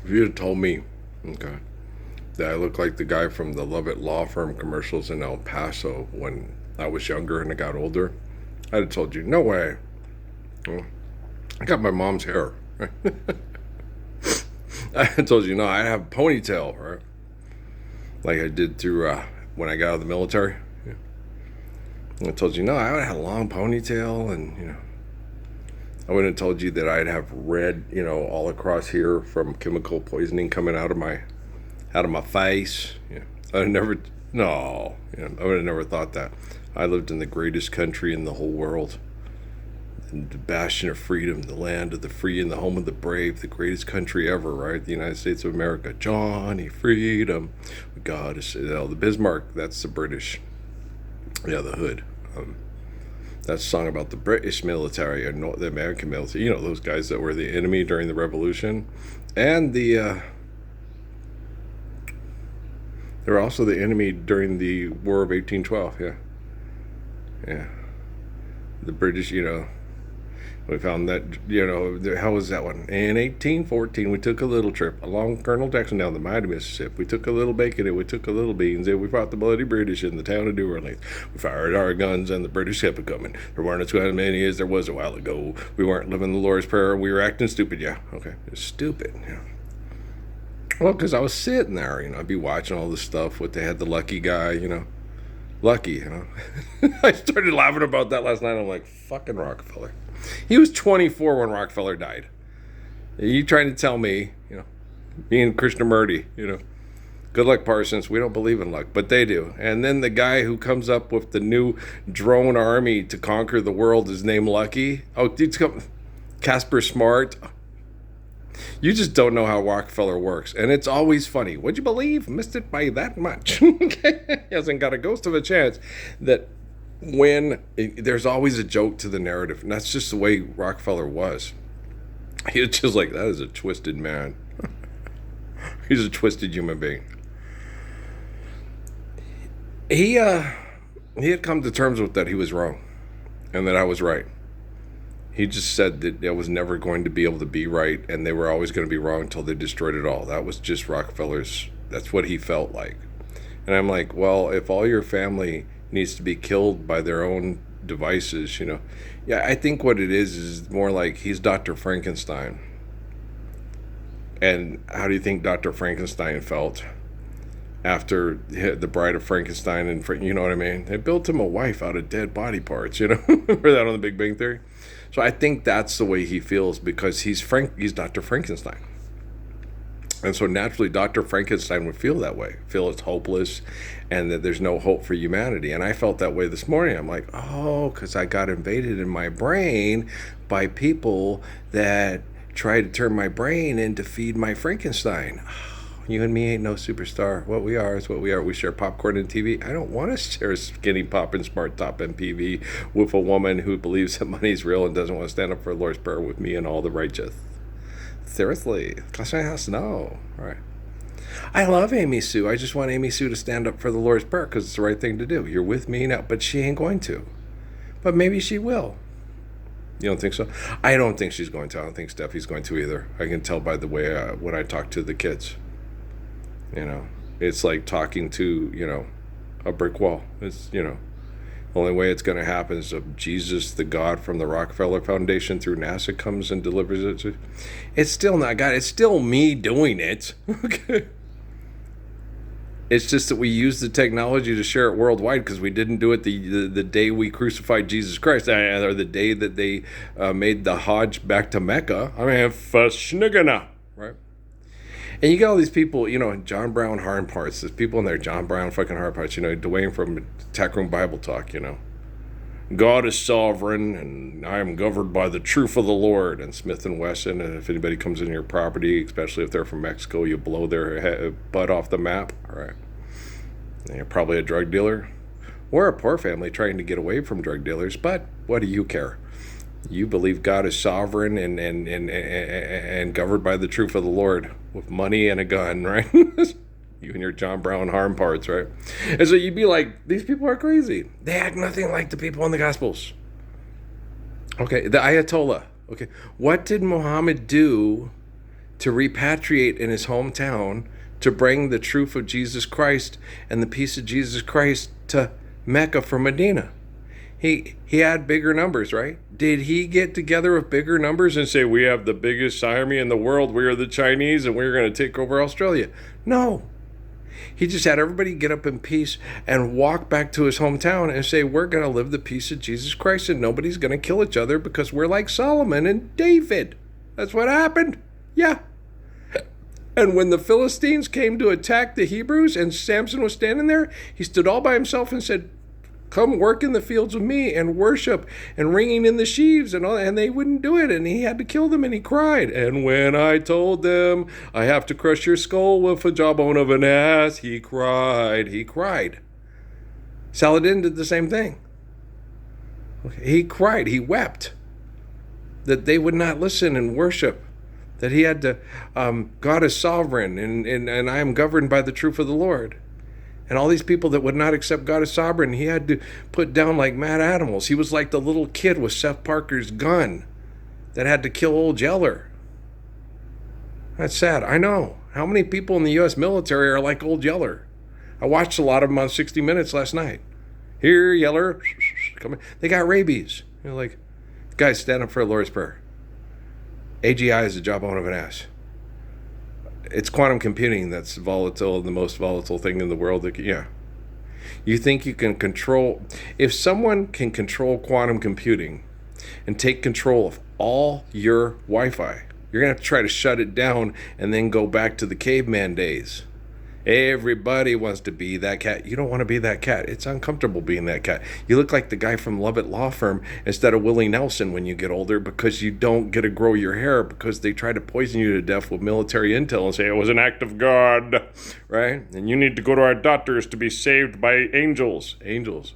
If you had told me, okay, that I look like the guy from the Lovett Law Firm commercials in El Paso when I was younger and I got older, I'd have told you, no way. Well, I got my mom's hair. I told you, no, I have a ponytail, right? Like I did through when I got out of the military. Yeah. I told you, no, I would have had a long ponytail, and I wouldn't have told you that I'd have red, all across here from chemical poisoning coming out of my face. Yeah, I never, no, I would have never thought that. I lived in the greatest country in the whole world, the bastion of freedom, the land of the free and the home of the brave, the greatest country ever, right? The United States of America. Johnny Freedom. God is, the Bismarck, that's the British. Yeah, the hood. That's a song about the British military and the American military. Those guys that were the enemy during the Revolution. And they were also the enemy during the War of 1812, yeah. Yeah. The British, we found that, how was that one? In 1814, we took a little trip along Colonel Jackson down the mighty Mississippi. We took a little bacon and we took a little beans and we fought the bloody British in the town of New Orleans. We fired our guns and the British kept it coming. There weren't as many as there was a while ago. We weren't living the Lord's Prayer. We were acting stupid, yeah. Okay, it's stupid, yeah. Well, because I was sitting there, I'd be watching all this stuff with they had the lucky guy, Lucky, I started laughing about that last night. I'm like, fucking Rockefeller. He was 24 when Rockefeller died. Are you trying to tell me, me and Krishnamurti, good luck, Parsons. We don't believe in luck, but they do. And then the guy who comes up with the new drone army to conquer the world is named Lucky. Oh, dude's come, Casper Smart. You just don't know how Rockefeller works. And it's always funny. Would you believe? Missed it by that much. He hasn't got a ghost of a chance that there's always a joke to the narrative. And that's just the way Rockefeller was. He was just like, that is a twisted man. He's a twisted human being. He had come to terms with that he was wrong. And that I was right. He just said that it was never going to be able to be right, and they were always going to be wrong until they destroyed it all. That was just Rockefeller's, that's what he felt like. And I'm like, well, if all your family needs to be killed by their own devices, yeah, I think what it is more like he's Dr. Frankenstein. And how do you think Dr. Frankenstein felt after the Bride of Frankenstein? And you know what I mean? They built him a wife out of dead body parts, Remember that on the Big Bang Theory? So I think that's the way he feels because he's Dr. Frankenstein. And so naturally, Dr. Frankenstein would feel that way, feel it's hopeless and that there's no hope for humanity. And I felt that way this morning. I'm like, oh, because I got invaded in my brain by people that try to turn my brain in to feed my Frankenstein. You and me ain't no superstar. What we are is what we are. We share popcorn and TV. I don't want to share Skinny Pop and Smart Top MPV with a woman who believes that money's real and doesn't want to stand up for the Lord's Prayer with me and all the righteous. Seriously. Class my house? No. All right. I love Amy Sue. I just want Amy Sue to stand up for the Lord's Prayer because it's the right thing to do. You're with me now, but she ain't going to. But maybe she will. You don't think so? I don't think she's going to. I don't think Steffi's going to either. I can tell by the way when I talk to the kids. It's like talking to, a brick wall. It's, the only way it's going to happen is if Jesus, the God from the Rockefeller Foundation through NASA comes and delivers it. It's still not God. It's still me doing it. Okay. It's just that we use the technology to share it worldwide because we didn't do it the day we crucified Jesus Christ, or the day that they made the Hajj back to Mecca. I mean, fashnigana, right? And you got all these people, John Brown hard parts. There's people in there, John Brown fucking hard parts, Dwayne from Tech Room Bible Talk, God is sovereign, and I am governed by the truth of the Lord. And Smith & Wesson, and if anybody comes in your property, especially if they're from Mexico, you blow their butt off the map. All right. And you're probably a drug dealer. We're a poor family trying to get away from drug dealers, but what do you care? You believe God is sovereign and governed by the truth of the Lord with money and a gun, right? You and your John Brown harm parts, right? And so you'd be like, these people are crazy. They act nothing like the people in the Gospels. Okay, the Ayatollah. Okay, what did Muhammad do to repatriate in his hometown, to bring the truth of Jesus Christ and the peace of Jesus Christ to Mecca from Medina. He had bigger numbers, right? Did he get together with bigger numbers and say, we have the biggest army in the world, we are the Chinese, and we're going to take over Australia? No. He just had everybody get up in peace and walk back to his hometown and say, we're going to live the peace of Jesus Christ and nobody's going to kill each other because we're like Solomon and David. That's what happened. Yeah. And when the Philistines came to attack the Hebrews and Samson was standing there, he stood all by himself and said, come work in the fields with me and worship and ringing in the sheaves and all, and they wouldn't do it, and he had to kill them, and he cried. And when I told them I have to crush your skull with a jawbone of an ass, he cried. Saladin did the same thing. He cried, he wept that they would not listen and worship, that he had to, God is sovereign and I am governed by the truth of the Lord. And all these people that would not accept God as sovereign, he had to put down like mad animals. He was like the little kid with Seth Parker's gun that had to kill old Yeller. That's sad. I know. How many people in the U.S. military are like old Yeller? I watched a lot of them on 60 Minutes last night. Here, Yeller. Come in. They got rabies. You're like, guys, stand up for the Lord's Prayer. AGI is the jawbone of an ass. It's quantum computing that's volatile, the most volatile thing in the world. Yeah. You think you can control... If someone can control quantum computing and take control of all your Wi-Fi, you're going to have to try to shut it down and then go back to the caveman days. Everybody wants to be that cat. You don't want to be that cat. It's uncomfortable being that cat. You look like the guy from Lovett Law Firm instead of Willie Nelson when you get older, because you don't get to grow your hair because they try to poison you to death with military intel and say it was an act of God, right? And you need to go to our doctors to be saved by angels. Angels.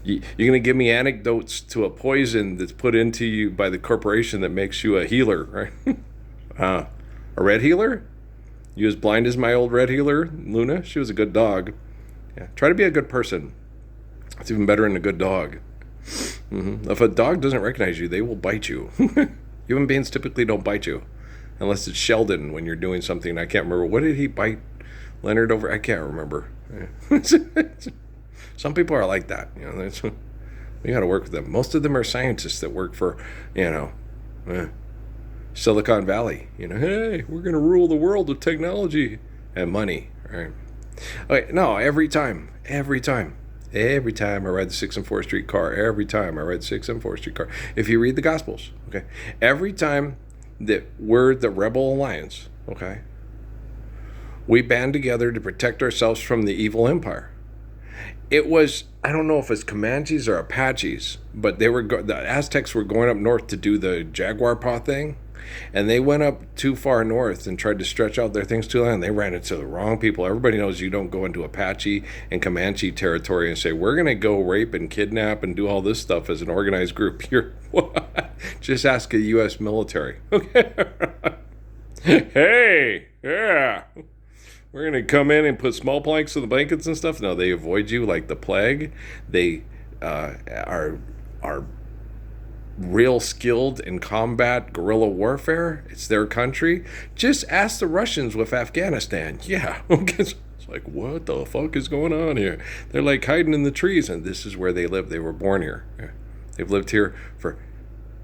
You're going to give me anecdotes to a poison that's put into you by the corporation that makes you a healer, right? A red healer? You as blind as my old red healer, Luna? She was a good dog. Yeah. Try to be a good person. It's even better than a good dog. If a dog doesn't recognize you, they will bite you. Human beings typically don't bite you. Unless it's Sheldon when you're doing something. I can't remember. What did he bite Leonard over? I can't remember. Some people are like that. You know, we got to work with them. Most of them are scientists that work for, Silicon Valley. Hey, we're going to rule the world with technology and money, right? Okay, no, every time I ride the 6 and 4th Street car, if you read the Gospels, okay, every time that we're the Rebel Alliance, okay, we band together to protect ourselves from the evil empire. It was, I don't know if it's Comanches or Apaches, but the Aztecs were going up north to do the Jaguar Paw thing. And they went up too far north and tried to stretch out their things too long, and they ran into the wrong people. Everybody knows you don't go into Apache and Comanche territory and say, we're going to go rape and kidnap and do all this stuff as an organized group. You're what? Just ask the U.S. military. Okay. Hey, yeah. We're going to come in and put small planks in the blankets and stuff. No, they avoid you like the plague. They are real skilled in combat guerrilla warfare. It's their country. Just ask the Russians with Afghanistan. Yeah. It's like, what the fuck is going on here? They're like hiding in the trees, and this is where they live. They were born here. Yeah. They've lived here for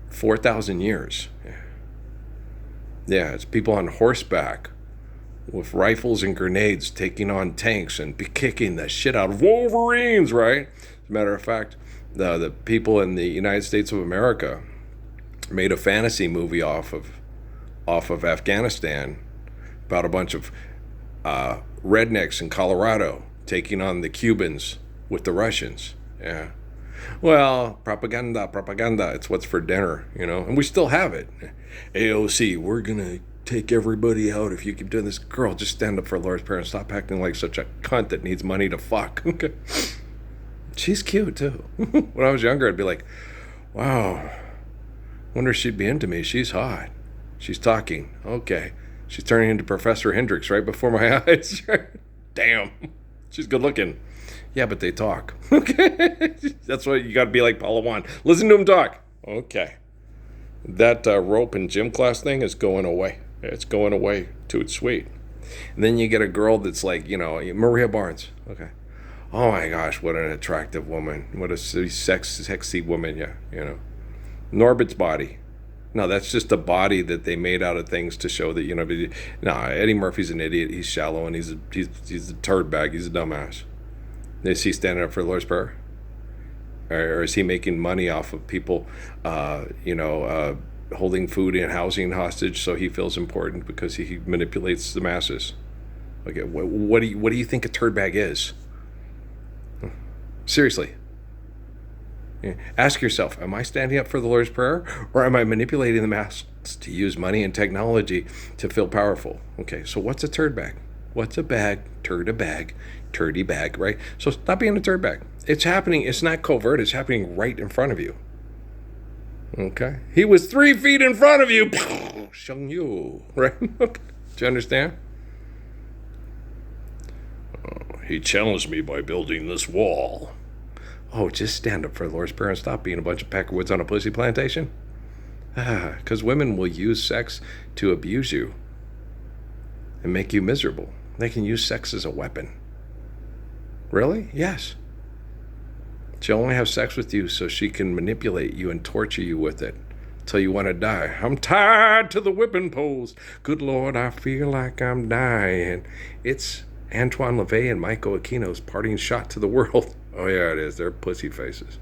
4,000 years. Yeah, it's people on horseback with rifles and grenades taking on tanks and kicking the shit out of Wolverines, right? As a matter of fact, the people in the United States of America made a fantasy movie off of Afghanistan about a bunch of rednecks in Colorado taking on the Cubans with the Russians. Yeah. Well, propaganda. It's what's for dinner, and we still have it. AOC, we're going to take everybody out if you keep doing this. Girl, just stand up for Lord's Prayer and stop acting like such a cunt that needs money to fuck. Okay. She's cute, too. When I was younger, I'd be like, wow, wonder if she'd be into me. She's hot. She's talking. Okay. She's turning into Professor Hendricks right before my eyes. Damn. She's good looking. Yeah, but they talk. Okay. That's why you got to be like Palawan. Listen to him talk. Okay. That rope and gym class thing is going away. It's going away. Toot sweet. And then you get a girl that's like, Maria Barnes. Okay. Oh my gosh, what an attractive woman. What a sexy woman, yeah. Norbert's body. No, that's just a body that they made out of things to show that, no, Eddie Murphy's an idiot. He's shallow and he's a turd bag. He's a dumbass. Is he standing up for the Lord's Prayer? Or is he making money off of people, holding food and housing hostage so he feels important because he manipulates the masses? Okay, what do you think a turd bag is? Seriously. Yeah. Ask yourself, am I standing up for the Lord's Prayer, or am I manipulating the masses to use money and technology to feel powerful? Okay, so what's a turd bag? What's a bag? Turd a bag. Turdy bag, right? So stop being a turd bag. It's happening. It's not covert. It's happening right in front of you. Okay? He was 3 feet in front of you. Shung you, right? Okay. Do you understand? He challenged me by building this wall. Oh, just stand up for the Lord's Prayer and stop being a bunch of peckerwoods on a pussy plantation. Because women will use sex to abuse you and make you miserable. They can use sex as a weapon. Really? Yes. She'll only have sex with you so she can manipulate you and torture you with it till you want to die. I'm tied to the whipping post. Good Lord, I feel like I'm dying. It's Antoine LaVey and Michael Aquino's parting shot to the world. Oh, yeah, it is. They're pussy faces.